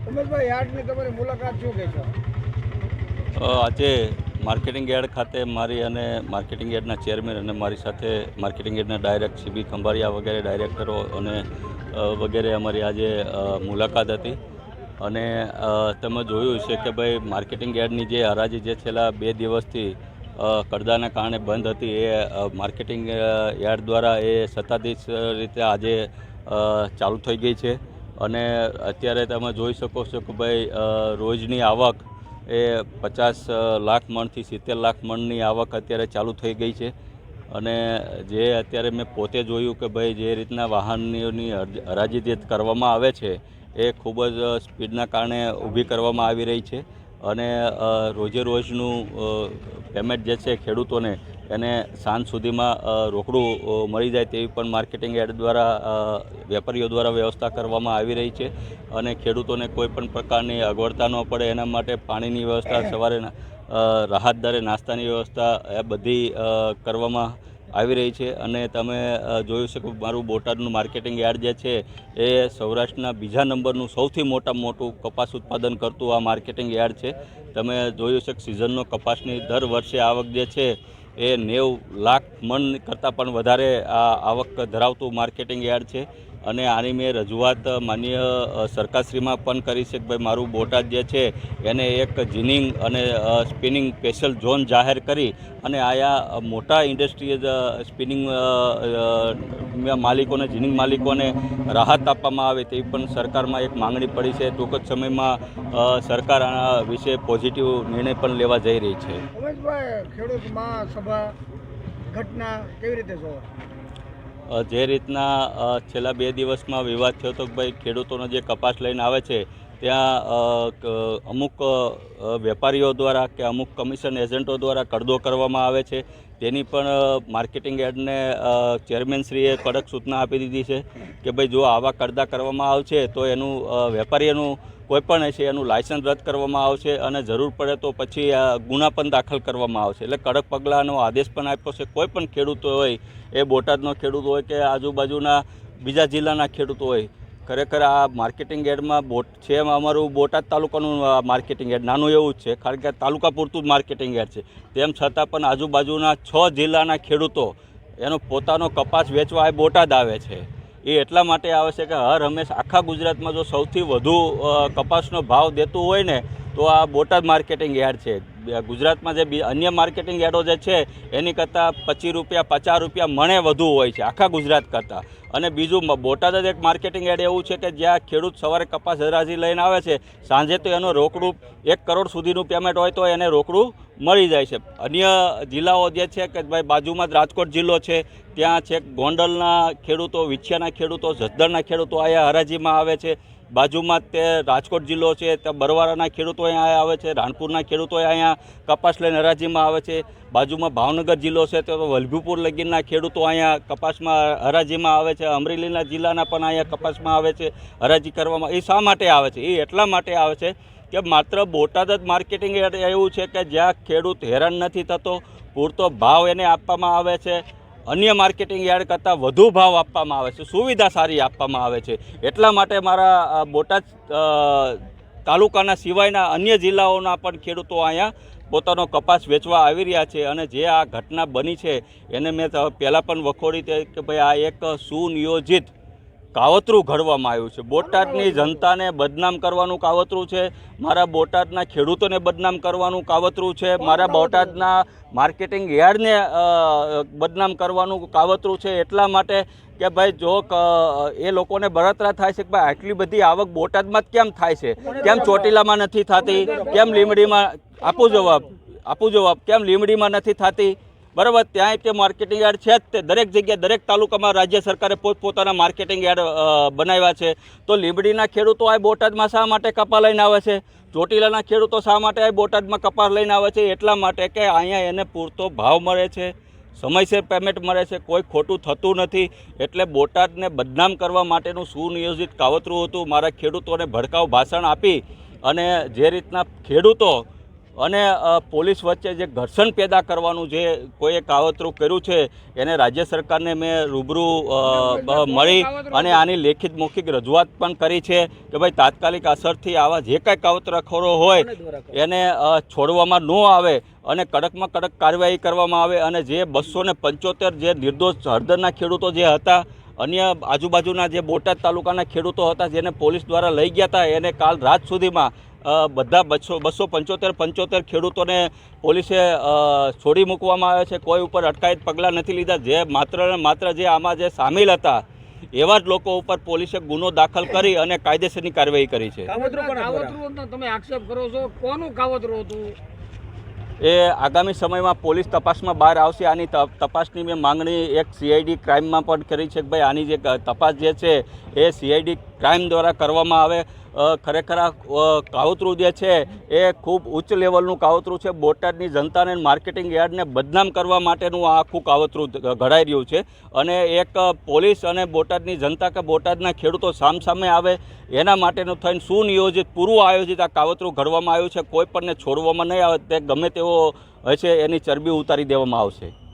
ઉમેશભાઈ યાર્ડની તમારી મુલાકાત શું કહેશો? આજે માર્કેટિંગ યાર્ડ ખાતે મારી અને માર્કેટિંગ યાર્ડના ચેરમેન અને મારી સાથે માર્કેટિંગ યાર્ડના ડાયરેક્ટર સીબી ખંભાળિયા વગેરે ડાયરેક્ટરો અને વગેરે અમારી આજે મુલાકાત હતી. અને તમે જોયું છે કે ભાઈ માર્કેટિંગ યાર્ડની જે હરાજી જે છેલ્લા 2 દિવસથી પડદાના કારણે બંધ હતી એ માર્કેટિંગ યાર્ડ દ્વારા એ સત્તાધીશ રીતે આજે ચાલુ થઈ ગઈ છે. અને અત્યારે તમે જોઈ શકો છો કે ભાઈ રોજની આવક એ 50 લાખ મણથી 70 લાખ મણની આવક અત્યારે ચાલુ થઈ ગઈ છે. અને જે અત્યારે મેં પોતે જોયું કે ભાઈ જે રીતના વાહનની હરાજી જે કરવામાં આવે છે એ ખૂબ જ સ્પીડના કારણે ઊભી કરવામાં આવી રહી છે. અને રોજે રોજનું પેમેન્ટ જે છે ખેડૂતોને એને સાંજ સુધીમાં રોકડું મળી જાય તેવી પણ માર્કેટિંગ યાર્ડ દ્વારા વેપારીઓ દ્વારા વ્યવસ્થા કરવામાં આવી રહી છે. અને ખેડૂતોને કોઈ પણ પ્રકારની અગવડતા ન પડે એના માટે પાણીની વ્યવસ્થા, સવારે રાહત દરે નાસ્તાની વ્યવસ્થા એ બધી કરવામાં આવી રહી છે. અને તમે જોયું છે કે મારું બોટાદનું માર્કેટિંગ યાર્ડ જે છે એ સૌરાષ્ટ્રના બીજા નંબરનું સૌથી મોટું કપાસ ઉત્પાદન કરતું આ માર્કેટિંગ યાર્ડ છે. તમે જોયું છે કે સિઝનનો કપાસની દર વર્ષે આવક જે છે એ 90 લાખ મણ કરતાં પણ વધારે આ આવક ધરાવતું માર્કેટિંગ યાર્ડ છે. અને આની મેં રજૂઆત માનનીય સરકારશ્રીમાં પણ કરી છે કે ભાઈ મારું બોટાદ જે છે એને એક જીનિંગ અને સ્પિનિંગ સ્પેશિયલ ઝોન જાહેર કરી અને આયા મોટા ઇન્ડસ્ટ્રીઝ સ્પિનિંગ માલિકોને, જીનિંગ માલિકોને રાહત આપવામાં આવે તેવી પણ સરકારમાં એક માંગણી પડી છે. ટૂંક જ સમયમાં સરકાર આ વિશે પોઝિટિવ નિર્ણય પણ લેવા જઈ રહી છે. ઉમેશભાઈ, ખેડૂત મહાસભા ઘટના કેવી રીતે જોવો? જે રીતના છેલ્લા 2 દિવસમાં વિવાદ થયો હતો કે ભાઈ ખેડૂતોનો જે કપાસ લઈને આવે છે ત્યાં અમુક વેપારીઓ દ્વારા કે અમુક કમિશન એજન્ટો દ્વારા કડદો કરવામાં આવે છે. તેની પણ માર્કેટિંગ યાર્ડને ચેરમેનશ્રીએ કડક સૂચના આપી દીધી છે કે ભાઈ જો આવા કડદા કરવામાં આવશે તો એનું વેપારીઓનું કોઈ પણ હશે એનું લાયસન્સ રદ કરવામાં આવશે અને જરૂર પડે તો પછી ગુના પણ દાખલ કરવામાં આવશે. એટલે કડક પગલાંનો આદેશ પણ આપ્યો છે. કોઈ પણ ખેડૂતો હોય, એ બોટાદનો ખેડૂત હોય કે આજુબાજુના બીજા જિલ્લાના ખેડૂતો હોય, ખરેખર આ માર્કેટિંગ યાર્ડમાં છે અમારું બોટાદ તાલુકાનું માર્કેટિંગ યાર્ડ નાનું એવું જ છે, કારણ કે તાલુકા પૂરતું જ માર્કેટિંગ યાર્ડ છે. તેમ છતાં પણ આજુબાજુના 6 જિલ્લાના ખેડૂતો એનો પોતાનો કપાસ વેચવા એ બોટાદ આવે છે. એ એટલા માટે આવે છે કે હર હંમેશ આખા ગુજરાતમાં જો સૌથી વધુ કપાસનો ભાવ દેતું હોય ને તો આ બોટાદ માર્કેટિંગ યાર્ડ છે. ગુજરાતમાં જે અન્ય માર્કેટિંગ યાર્ડો જે છે એની કરતાં 25 રૂપિયા 50 રૂપિયા મણે વધુ હોય છે આખા ગુજરાત કરતાં. અને બીજું બોટાદ જ એક માર્કેટિંગ યાર્ડ એવું છે કે જ્યાં ખેડૂત સવારે કપાસ હરાજી લઈને આવે છે, સાંજે તો એનો રોકડું 1 કરોડ સુધીનું પેમેન્ટ હોય તો એને રોકડું મળી જાય છે. અન્ય જિલ્લાઓ જે છે કે ભાઈ બાજુમાં જ રાજકોટ જિલ્લો છે, ત્યાં છે ગોંડલના ખેડૂતો, વિછિયાના ખેડૂતો, જસદણના ખેડૂતો અહીંયા હરાજીમાં આવે છે. બાજુમાં તે રાજકોટ જિલ્લો છે, ત્યાં બરવાળાના ખેડૂતો અહીંયા આવે છે, રાણપુરના ખેડૂતો અહીંયા કપાસ લઈને હરાજીમાં આવે છે. બાજુમાં ભાવનગર જિલ્લો છે તો વલભીપુર લગીનના ખેડૂતો અહીંયા કપાસમાં હરાજીમાં આવે છે. અમરેલીના જિલ્લાના પણ અહીંયા કપાસમાં આવે છે હરાજી કરવામાં. એ શા માટે આવે છે? એ એટલા માટે આવે છે કે માત્ર બોટાદ જ માર્કેટિંગ યાર્ડ એવું છે કે જ્યાં ખેડૂત હેરાન નથી થતો, પૂરતો ભાવ એને આપવામાં આવે છે, અન્ય માર્કેટિંગ યાર્ડ કરતાં વધુ ભાવ આપવામાં આવે છે, સુવિધા સારી આપવામાં આવે છે. એટલા માટે મારા બોટાદ તાલુકાના સિવાયના અન્ય જિલ્લાઓના પણ ખેડૂતો અહીંયા પોતાનો કપાસ વેચવા આવી રહ્યા છે. અને જે આ ઘટના બની છે એને મેં પહેલાં પણ વખોડી કે ભાઈ આ એક સુનિયોજિત કાવતરું ઘડવામાં આવ્યું છે. બોટાદની જનતાને બદનામ કરવાનું કાવતરું છે, મારા બોટાદના ખેડૂતોને બદનામ કરવાનું કાવતરું છે, મારા બોટાદના માર્કેટિંગ યાર્ડને બદનામ કરવાનું કાવતરું છે. એટલા માટે કે ભાઈ જો એ લોકોને બળતરા થાય છે કે ભાઈ આટલી બધી આવક બોટાદમાં જ કેમ થાય છે, કેમ ચોટીલામાં નથી થતી, કેમ લીંબડીમાં આપું જવાબ કેમ લીંબડીમાં નથી થતી? બરાબર, ત્યાંય તે માર્કેટિંગ યાર્ડ છે જ. તે દરેક જગ્યાએ દરેક તાલુકામાં રાજ્ય સરકારે પોતપોતાના માર્કેટિંગ યાર્ડ બનાવ્યા છે. તો લીંબડીના ખેડૂતો આ બોટાદમાં શા માટે કપા લઈને આવે છે? ચોટીલાના ખેડૂતો શા માટે આ બોટાદમાં કપાસ લઈને આવે છે? એટલા માટે કે અહીંયા એને પૂરતો ભાવ મળે છે, સમયસર પેમેન્ટ મળે છે, કોઈ ખોટું થતું નથી. એટલે બોટાદને બદનામ કરવા માટેનું સુનિયોજિત કાવતરું હતું. મારા ખેડૂતોને ભડકાઉ ભાષણ આપી અને જે રીતના ખેડૂતો અને પોલીસ વચ્ચે જે ઘર્ષણ પેદા કરવાનું જે કોઈએ કાવતરું કર્યું છે એને રાજ્ય સરકારને મેં રૂબરૂ મળી અને આની લેખિત મૌખિક રજૂઆત પણ કરી છે કે ભાઈ તાત્કાલિક અસરથી આવા જે કાંઈ કાવતરાખોરો હોય એને છોડવામાં ન આવે અને કડકમાં કડક કાર્યવાહી કરવામાં આવે અને જે 275 જે નિર્દોષ હળદરના ખેડૂતો જે હતા, અન્ય આજુબાજુના જે બોટાદ તાલુકાના ખેડૂતો હતા જેને પોલીસ દ્વારા લઈ ગયા હતા, એને કાલ રાત સુધીમાં બધા 275 ખેડૂતોને પોલીસે છોડી મૂકવામાં આવ્યા છે. કોઈ ઉપર અટકાયત પગલાં નથી લીધા. જે માત્ર ને માત્ર જે આમાં જે સામેલ હતા એવા જ લોકો ઉપર પોલીસે ગુનો દાખલ કરી અને કાયદેસરની કાર્યવાહી કરી છે. કાવતરું તમે આક્ષેપ કરો છો, કોનું કાવતરું હતું? એ આગામી સમયમાં પોલીસ તપાસમાં બહાર આવશે. આની તપાસની મેં માંગણી એક CID ક્રાઇમમાં પણ કરી છે કે ભાઈ આની જે તપાસ જે છે એ CID ક્રાઇમ દ્વારા કરવામાં આવે. ખરેખર આ કાવતરું જે છે એ ખૂબ ઉચ્ચ લેવલનું કાવતરું છે. બોટાદની જનતાને માર્કેટિંગ યાર્ડને બદનામ કરવા માટેનું આ આખું કાવતરું ઘડાઈ રહ્યું છે અને એક પોલીસ અને બોટાદની જનતા કે બોટાદના ખેડૂતો સામસામે આવે એના માટેનું થઈને સુનિયોજિત પૂર્વ આયોજિત આ કાવતરું ઘડવામાં આવ્યું છે. કોઈ પણને છોડવામાં નહીં આવે. તે ગમે તેવો હશે એની ચરબી ઉતારી દેવામાં આવશે.